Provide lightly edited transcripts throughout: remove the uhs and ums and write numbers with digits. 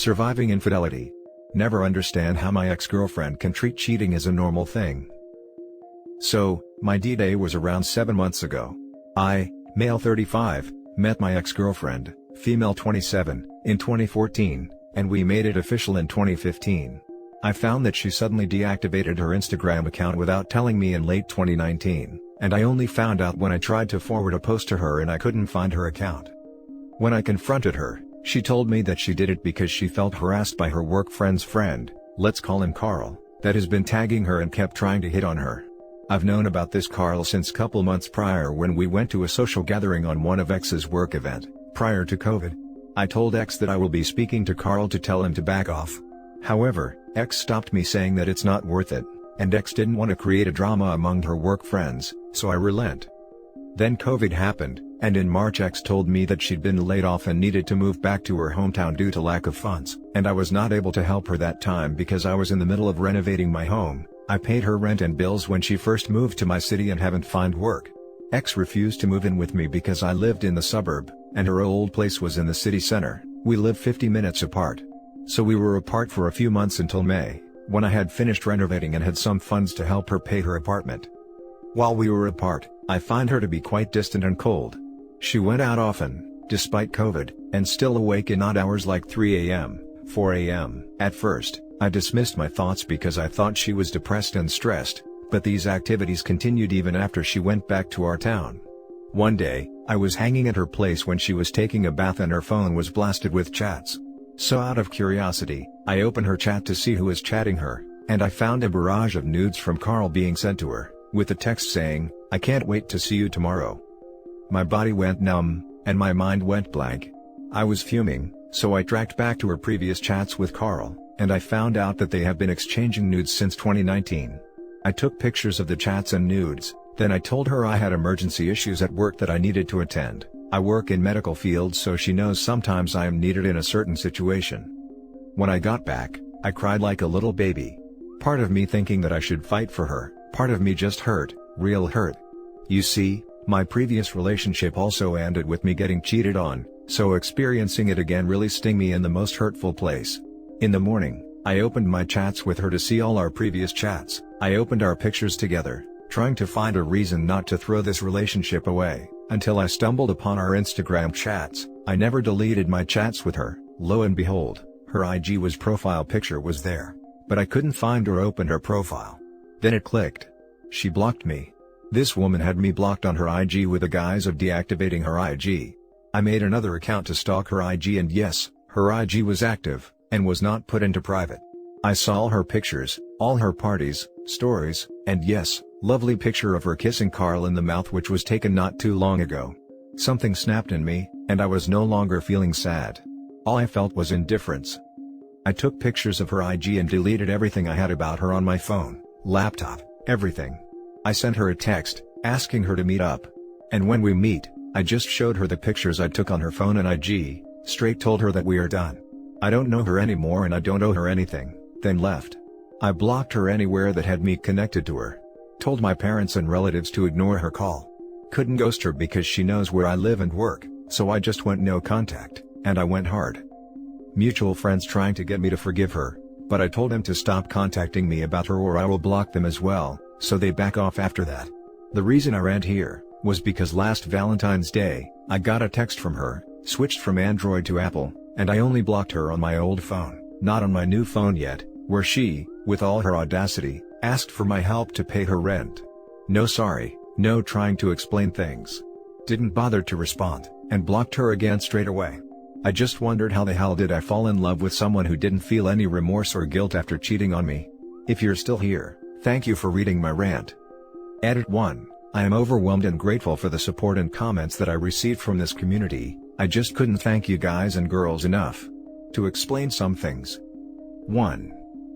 Surviving infidelity. Never understand how my ex-girlfriend can treat cheating as a normal thing. So, my D-Day was around 7 months ago. I, male 35, met my ex-girlfriend, female 27, in 2014, and we made it official in 2015. I found that she suddenly deactivated her Instagram account without telling me in late 2019, and I only found out when I tried to forward a post to her and I couldn't find her account. When I confronted her, she told me that she did it because she felt harassed by her work friend's friend, let's call him Carl, that has been tagging her and kept trying to hit on her. I've known about this Carl since couple months prior when we went to a social gathering on one of X's work event, prior to COVID. I told X that I will be speaking to Carl to tell him to back off. However, X stopped me saying that it's not worth it, and X didn't want to create a drama among her work friends, so I relent. Then COVID happened, and in March X told me that she'd been laid off and needed to move back to her hometown due to lack of funds, and I was not able to help her that time because I was in the middle of renovating my home. I paid her rent and bills when she first moved to my city and haven't found work. X refused to move in with me because I lived in the suburb, and her old place was in the city center. We lived 50 minutes apart. So we were apart for a few months until May, when I had finished renovating and had some funds to help her pay her apartment. While we were apart, I find her to be quite distant and cold. She went out often, despite COVID, and still awake in odd hours like 3 a.m., 4 a.m. At first, I dismissed my thoughts because I thought she was depressed and stressed, but these activities continued even after she went back to our town. One day, I was hanging at her place when she was taking a bath and her phone was blasted with chats. So out of curiosity, I opened her chat to see who was chatting her, and I found a barrage of nudes from Carl being sent to her, with the text saying, "I can't wait to see you tomorrow." My body went numb, and my mind went blank. I was fuming, so I tracked back to her previous chats with Carl, and I found out that they have been exchanging nudes since 2019. I took pictures of the chats and nudes, then I told her I had emergency issues at work that I needed to attend. I work in medical field, so she knows sometimes I am needed in a certain situation. When I got back, I cried like a little baby. Part of me thinking that I should fight for her, part of me just hurt, real hurt. You see, my previous relationship also ended with me getting cheated on, so experiencing it again really sting me in the most hurtful place. In the morning, I opened my chats with her to see all our previous chats. I opened our pictures together, trying to find a reason not to throw this relationship away, until I stumbled upon our Instagram chats. I never deleted my chats with her. Lo and behold, her IG profile picture was there, but I couldn't find or open her profile. Then it clicked. She blocked me. This woman had me blocked on her IG with the guise of deactivating her IG. I made another account to stalk her IG, and yes, her IG was active, and was not put into private. I saw all her pictures, all her parties, stories, and yes, lovely picture of her kissing Carl in the mouth, which was taken not too long ago. Something snapped in me, and I was no longer feeling sad. All I felt was indifference. I took pictures of her IG and deleted everything I had about her on my phone, laptop, everything. I sent her a text, asking her to meet up. And when we meet, I just showed her the pictures I took on her phone and IG, straight told her that we are done. I don't know her anymore and I don't owe her anything, then left. I blocked her anywhere that had me connected to her. Told my parents and relatives to ignore her call. Couldn't ghost her because she knows where I live and work, so I just went no contact, and I went hard. Mutual friends trying to get me to forgive her, but I told them to stop contacting me about her or I will block them as well, so they back off after that. The reason I rant here was because last Valentine's Day, I got a text from her, switched from Android to Apple, and I only blocked her on my old phone, not on my new phone yet, where she, with all her audacity, asked for my help to pay her rent. No sorry, no trying to explain things. Didn't bother to respond, and blocked her again straight away. I just wondered how the hell did I fall in love with someone who didn't feel any remorse or guilt after cheating on me. If you're still here, thank you for reading my rant. Edit 1. I am overwhelmed and grateful for the support and comments that I received from this community. I just couldn't thank you guys and girls enough. To explain some things. 1.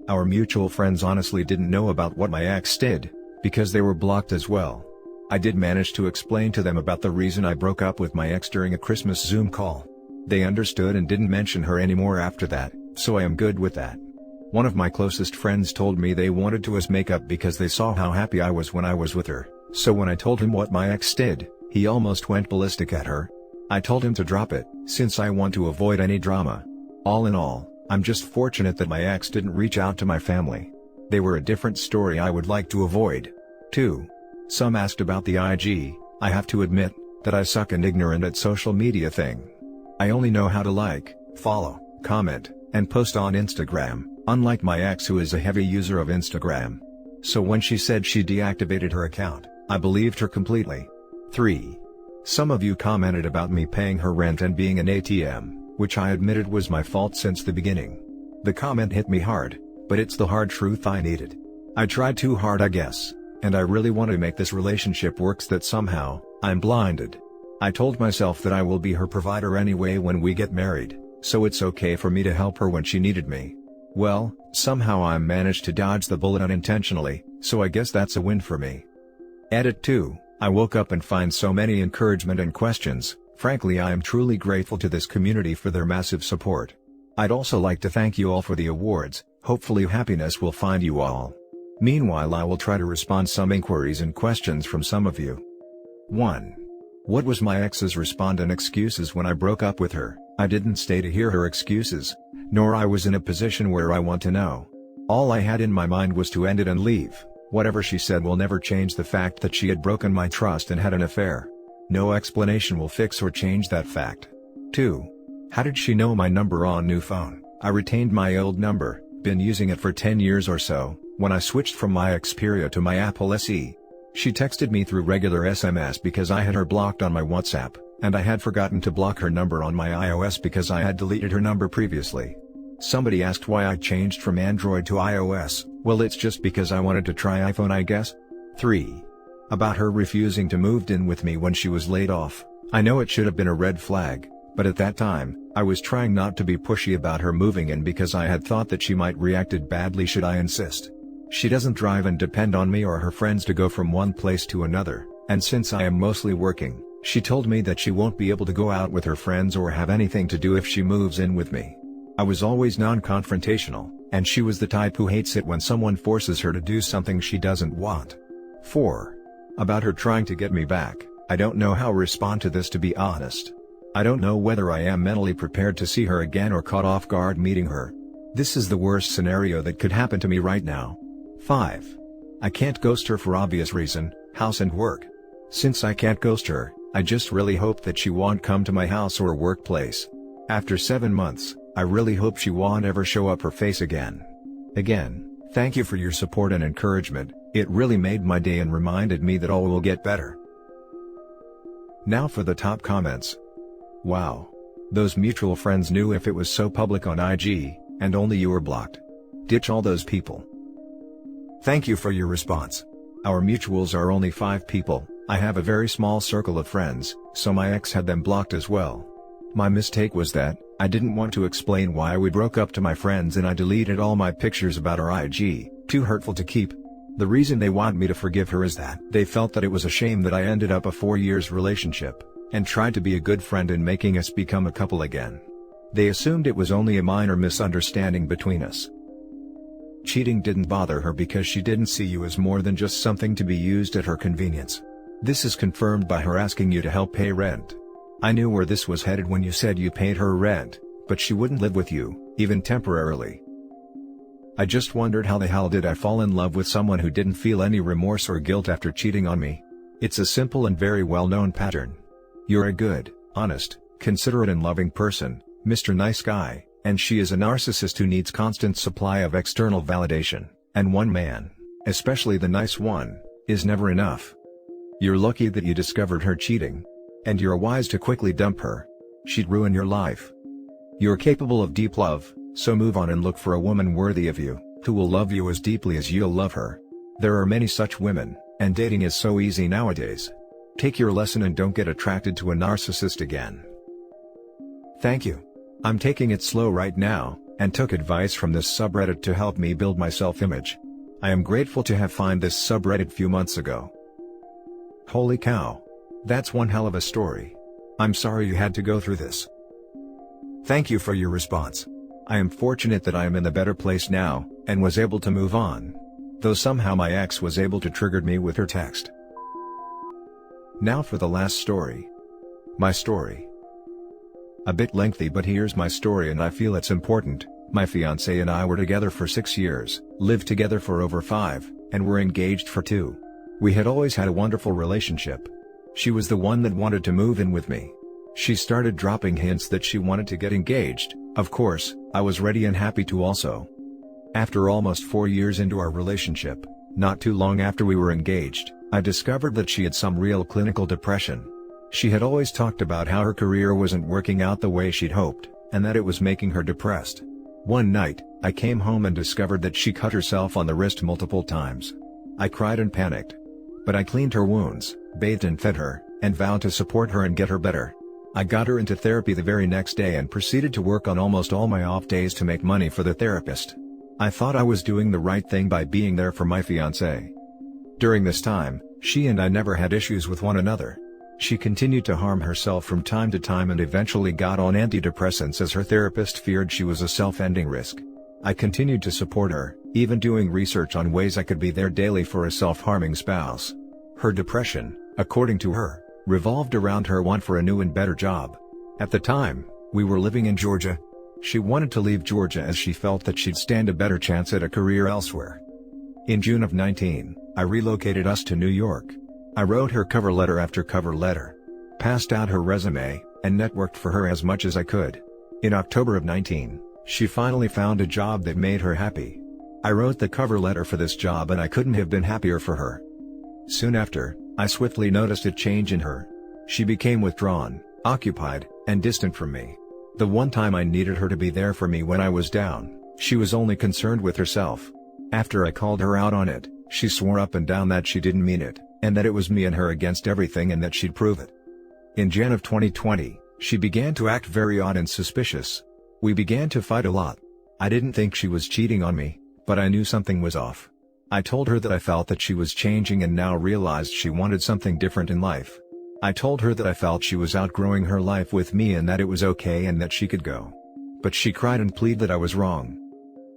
Our mutual friends honestly didn't know about what my ex did, because they were blocked as well. I did manage to explain to them about the reason I broke up with my ex during a Christmas Zoom call. They understood and didn't mention her anymore after that, so I am good with that. One of my closest friends told me they wanted to us make up because they saw how happy I was when I was with her, so when I told him what my ex did, he almost went ballistic at her. I told him to drop it, since I want to avoid any drama. All in all, I'm just fortunate that my ex didn't reach out to my family. They were a different story I would like to avoid. 2. Some asked about the IG. I have to admit that I suck and ignorant at social media thing. I only know how to like, follow, comment, and post on Instagram, unlike my ex who is a heavy user of Instagram. So when she said she deactivated her account, I believed her completely. 3. Some of you commented about me paying her rent and being an ATM, which I admitted was my fault since the beginning. The comment hit me hard, but it's the hard truth I needed. I tried too hard I guess, and I really want to make this relationship work that somehow, I'm blinded. I told myself that I will be her provider anyway when we get married, so it's okay for me to help her when she needed me. Well, somehow I managed to dodge the bullet unintentionally, so I guess that's a win for me. Edit 2. I woke up and find so many encouragement and questions. Frankly, I am truly grateful to this community for their massive support. I'd also like to thank you all for the awards. Hopefully happiness will find you all. Meanwhile, I will try to respond some inquiries and questions from some of you. 1. What was my ex's response and excuses when I broke up with her? I didn't stay to hear her excuses, nor I was in a position where I want to know. All I had in my mind was to end it and leave. Whatever she said will never change the fact that she had broken my trust and had an affair. No explanation will fix or change that fact. 2. How did she know my number on new phone? I retained my old number, been using it for 10 years or so, when I switched from my Xperia to my Apple SE. She texted me through regular SMS because I had her blocked on my WhatsApp, and I had forgotten to block her number on my iOS because I had deleted her number previously. Somebody asked why I changed from Android to iOS. Well, it's just because I wanted to try iPhone, I guess. 3. About her refusing to move in with me when she was laid off. I know it should have been a red flag, but at that time, I was trying not to be pushy about her moving in because I had thought that she might reacted badly should I insist. She doesn't drive and depend on me or her friends to go from one place to another, and since I am mostly working, she told me that she won't be able to go out with her friends or have anything to do if she moves in with me. I was always non-confrontational, and she was the type who hates it when someone forces her to do something she doesn't want. 4. About her trying to get me back. I don't know how to respond to this, to be honest. I don't know whether I am mentally prepared to see her again or caught off guard meeting her. This is the worst scenario that could happen to me right now. 5. I can't ghost her for obvious reason, house and work. Since I can't ghost her, I just really hope that she won't come to my house or workplace. After 7 months, I really hope she won't ever show up her face again. Again, thank you for your support and encouragement. It really made my day and reminded me that all will get better. Now for the top comments. Wow. Those mutual friends knew if it was so public on IG, and only you were blocked. Ditch all those people. Thank you for your response. Our mutuals are only 5 people. I have a very small circle of friends, so my ex had them blocked as well. My mistake was that I didn't want to explain why we broke up to my friends, and I deleted all my pictures about our IG, too hurtful to keep. The reason they want me to forgive her is that they felt that it was a shame that I ended up a 4 years relationship, and tried to be a good friend in making us become a couple again. They assumed it was only a minor misunderstanding between us. Cheating didn't bother her because she didn't see you as more than just something to be used at her convenience. This is confirmed by her asking you to help pay rent. I knew where this was headed when you said you paid her rent, but she wouldn't live with you, even temporarily. I just wondered how the hell did I fall in love with someone who didn't feel any remorse or guilt after cheating on me? It's a simple and very well-known pattern. You're a good, honest, considerate and loving person, Mr. Nice Guy, and she is a narcissist who needs constant supply of external validation, and one man, especially the nice one, is never enough. You're lucky that you discovered her cheating. And you're wise to quickly dump her. She'd ruin your life. You're capable of deep love, so move on and look for a woman worthy of you, who will love you as deeply as you'll love her. There are many such women, and dating is so easy nowadays. Take your lesson and don't get attracted to a narcissist again. Thank you. I'm taking it slow right now, and took advice from this subreddit to help me build my self-image. I am grateful to have found this subreddit few months ago. Holy cow. That's one hell of a story. I'm sorry you had to go through this. Thank you for your response. I am fortunate that I am in a better place now, and was able to move on. Though somehow my ex was able to trigger me with her text. Now for the last story. My story. A bit lengthy, but here's my story and I feel it's important, My fiancée and I were together for 6 years, lived together for over 5, and were engaged for 2. We had always had a wonderful relationship. She was the one that wanted to move in with me. She started dropping hints that she wanted to get engaged. Of course, I was ready and happy to also. After almost 4 years into our relationship, not too long after we were engaged, I discovered that she had some real clinical depression. She had always talked about how her career wasn't working out the way she'd hoped, and that it was making her depressed. One night, I came home and discovered that she cut herself on the wrist multiple times. I cried and panicked. But I cleaned her wounds, bathed and fed her, and vowed to support her and get her better. I got her into therapy the very next day and proceeded to work on almost all my off days to make money for the therapist. I thought I was doing the right thing by being there for my fiancée. During this time, she and I never had issues with one another. She continued to harm herself from time to time and eventually got on antidepressants as her therapist feared she was a self-ending risk. I continued to support her, even doing research on ways I could be there daily for a self-harming spouse. Her depression, according to her, revolved around her want for a new and better job. At the time, we were living in Georgia. She wanted to leave Georgia as she felt that she'd stand a better chance at a career elsewhere. In June of 19, I relocated us to New York. I wrote her cover letter after cover letter, passed out her resume, and networked for her as much as I could. In October of 19, she finally found a job that made her happy. I wrote the cover letter for this job and I couldn't have been happier for her. Soon after, I swiftly noticed a change in her. She became withdrawn, occupied, and distant from me. The one time I needed her to be there for me when I was down, she was only concerned with herself. After I called her out on it, she swore up and down that she didn't mean it, and that it was me and her against everything and that she'd prove it. In Jan of 2020, she began to act very odd and suspicious. We began to fight a lot. I didn't think she was cheating on me, but I knew something was off. I told her that I felt that she was changing and now realized she wanted something different in life. I told her that I felt she was outgrowing her life with me and that it was okay and that she could go. But she cried and pleaded that I was wrong.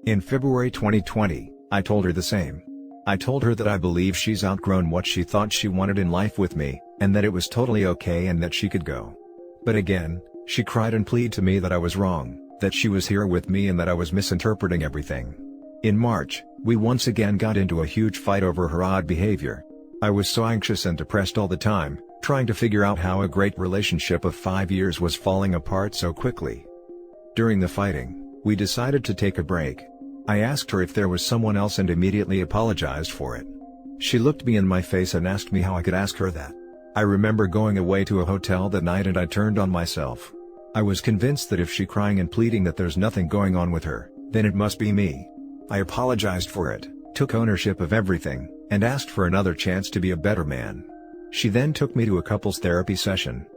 In February 2020, I told her the same. I told her that I believe she's outgrown what she thought she wanted in life with me, and that it was totally okay and that she could go. But again, she cried and pleaded to me that I was wrong, that she was here with me and that I was misinterpreting everything. In March, we once again got into a huge fight over her odd behavior. I was so anxious and depressed all the time, trying to figure out how a great relationship of 5 years was falling apart so quickly. During the fighting, we decided to take a break. I asked her if there was someone else and immediately apologized for it. She looked me in my face and asked me how I could ask her that. I remember going away to a hotel that night and I turned on myself. I was convinced that if she crying and pleading that there's nothing going on with her, then it must be me. I apologized for it, took ownership of everything, and asked for another chance to be a better man. She then took me to a couples therapy session.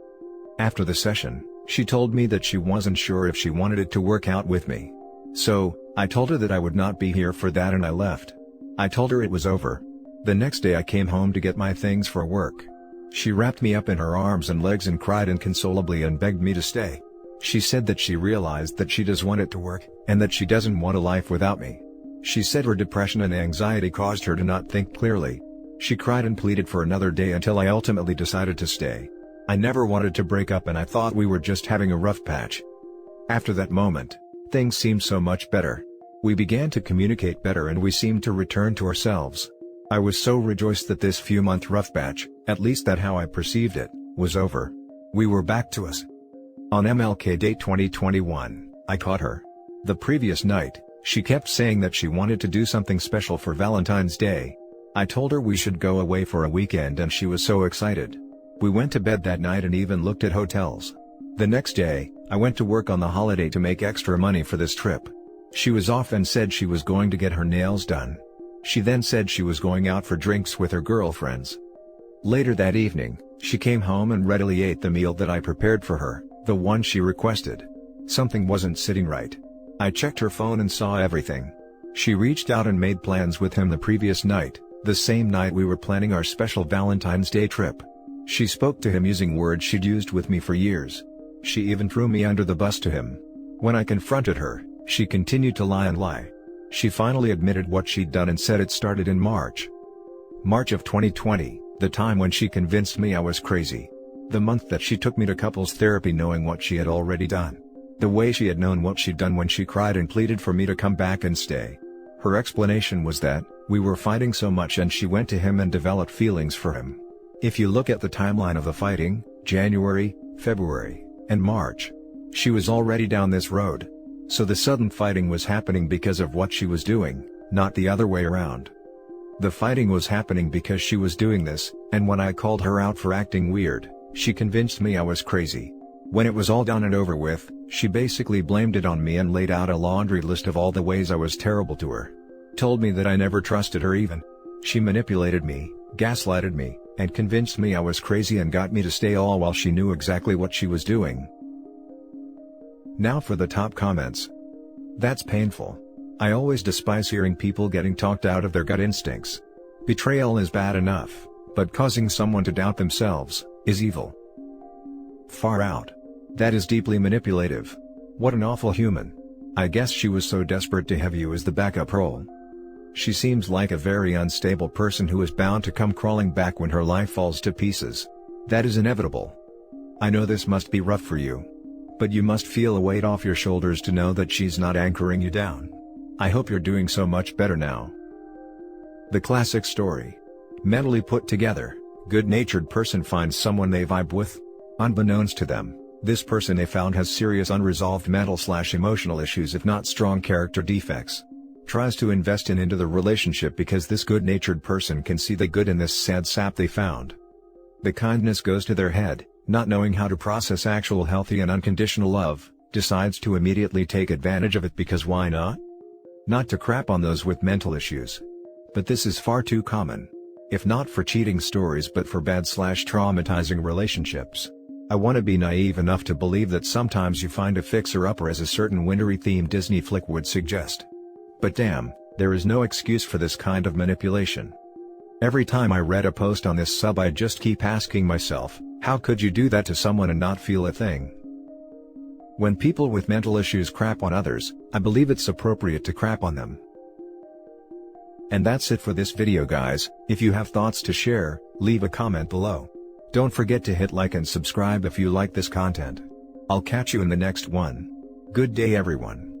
After the session, she told me that she wasn't sure if she wanted it to work out with me. So, I told her that I would not be here for that and I left. I told her it was over. The next day I came home to get my things for work. She wrapped me up in her arms and legs and cried inconsolably and begged me to stay. She said that she realized that she does want it to work, and that she doesn't want a life without me. She said her depression and anxiety caused her to not think clearly. She cried and pleaded for another day until I ultimately decided to stay. I never wanted to break up and I thought we were just having a rough patch. After that moment, things seemed so much better. We began to communicate better and we seemed to return to ourselves. I was so rejoiced that this few-month rough patch, at least that how I perceived it, was over. We were back to us. On MLK Day 2021, I caught her. The previous night, she kept saying that she wanted to do something special for Valentine's Day. I told her we should go away for a weekend and she was so excited. We went to bed that night and even looked at hotels. The next day, I went to work on the holiday to make extra money for this trip. She was off and said she was going to get her nails done. She then said she was going out for drinks with her girlfriends. Later that evening, she came home and readily ate the meal that I prepared for her, the one she requested. Something wasn't sitting right. I checked her phone and saw everything. She reached out and made plans with him the previous night, the same night we were planning our special Valentine's Day trip. She spoke to him using words she'd used with me for years. She even threw me under the bus to him. When I confronted her, she continued to lie and lie. She finally admitted what she'd done and said it started in March. March of 2020, the time when she convinced me I was crazy. The month that she took me to couples therapy knowing what she had already done. The way she had known what she'd done when she cried and pleaded for me to come back and stay. Her explanation was that, we were fighting so much and she went to him and developed feelings for him. If you look at the timeline of the fighting, January, February, and March, she was already down this road. So the sudden fighting was happening because of what she was doing, not the other way around. The fighting was happening because she was doing this, and when I called her out for acting weird, she convinced me I was crazy. When it was all done and over with, she basically blamed it on me and laid out a laundry list of all the ways I was terrible to her. Told me that I never trusted her even. She manipulated me, gaslighted me, and convinced me I was crazy and got me to stay all while she knew exactly what she was doing. Now for the top comments. That's painful. I always despise hearing people getting talked out of their gut instincts. Betrayal is bad enough, but causing someone to doubt themselves is evil. Far out. That is deeply manipulative. What an awful human. I guess she was so desperate to have you as the backup role. She seems like a very unstable person who is bound to come crawling back when her life falls to pieces. That is inevitable. I know this must be rough for you. But you must feel a weight off your shoulders to know that she's not anchoring you down. I hope you're doing so much better now. The classic story. Mentally put together, good-natured person finds someone they vibe with. Unbeknownst to them, this person they found has serious unresolved mental/emotional issues if not strong character defects. Tries to invest into the relationship because this good-natured person can see the good in this sad sap they found. The kindness goes to their head, not knowing how to process actual healthy and unconditional love, decides to immediately take advantage of it because why not? Not to crap on those with mental issues. But this is far too common. If not for cheating stories but for bad/traumatizing relationships. I want to be naive enough to believe that sometimes you find a fixer-upper as a certain wintry-themed Disney flick would suggest. But damn, there is no excuse for this kind of manipulation. Every time I read a post on this sub I just keep asking myself, how could you do that to someone and not feel a thing? When people with mental issues crap on others, I believe it's appropriate to crap on them. And that's it for this video guys. If you have thoughts to share, leave a comment below. Don't forget to hit like and subscribe if you like this content. I'll catch you in the next one. Good day everyone.